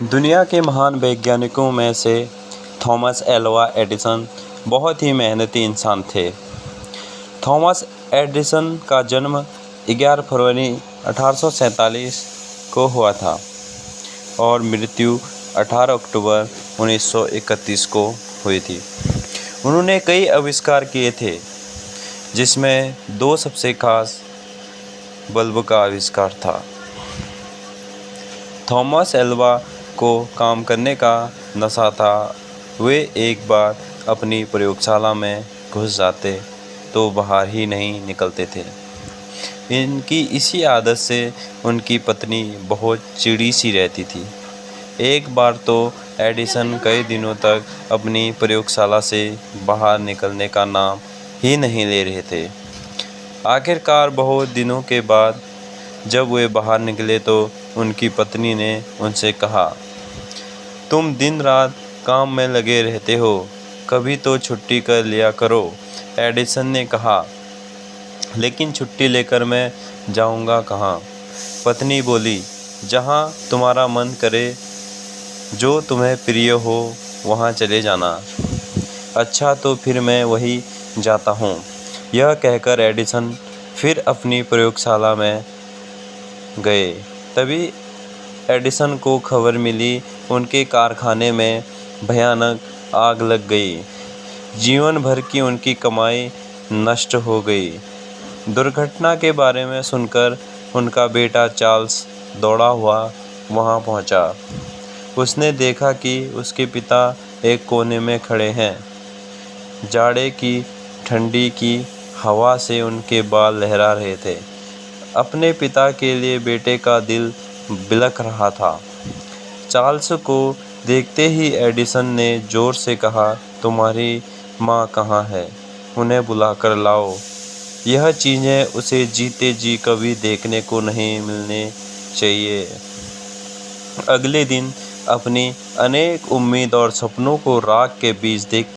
दुनिया के महान वैज्ञानिकों में से थॉमस एल्वा एडिसन बहुत ही मेहनती इंसान थे। थॉमस एडिसन का जन्म 11 फरवरी 1847 को हुआ था और मृत्यु 18 अक्टूबर 1931 को हुई थी। उन्होंने कई आविष्कार किए थे, जिसमें दो सबसे खास बल्ब का आविष्कार था। थॉमस एल्वा को काम करने का नशा था। वे एक बार अपनी प्रयोगशाला में घुस जाते तो बाहर ही नहीं निकलते थे। इनकी इसी आदत से उनकी पत्नी बहुत चिड़ी सी रहती थी। एक बार तो एडिसन कई दिनों तक अपनी प्रयोगशाला से बाहर निकलने का नाम ही नहीं ले रहे थे। आखिरकार बहुत दिनों के बाद जब वे बाहर निकले तो उनकी पत्नी ने उनसे कहा, तुम दिन रात काम में लगे रहते हो, कभी तो छुट्टी कर लिया करो। एडिसन ने कहा, लेकिन छुट्टी लेकर मैं जाऊंगा कहाँ? पत्नी बोली, जहाँ तुम्हारा मन करे, जो तुम्हें प्रिय हो वहाँ चले जाना। अच्छा, तो फिर मैं वही जाता हूँ। यह कहकर एडिसन फिर अपनी प्रयोगशाला में गए। तभी एडिसन को खबर मिली, उनके कारखाने में भयानक आग लग गई। जीवन भर की उनकी कमाई नष्ट हो गई। दुर्घटना के बारे में सुनकर उनका बेटा चार्ल्स दौड़ा हुआ वहां पहुंचा। उसने देखा कि उसके पिता एक कोने में खड़े हैं। जाड़े की ठंडी की हवा से उनके बाल लहरा रहे थे। अपने पिता के लिए बेटे का दिल बिलख रहा था। चार्ल्स को देखते ही एडिसन ने जोर से कहा, तुम्हारी माँ कहाँ है? उन्हें बुलाकर लाओ। यह चीज़ें उसे जीते जी कभी देखने को नहीं मिलने चाहिए। अगले दिन अपनी अनेक उम्मीद और सपनों को राख के बीच देख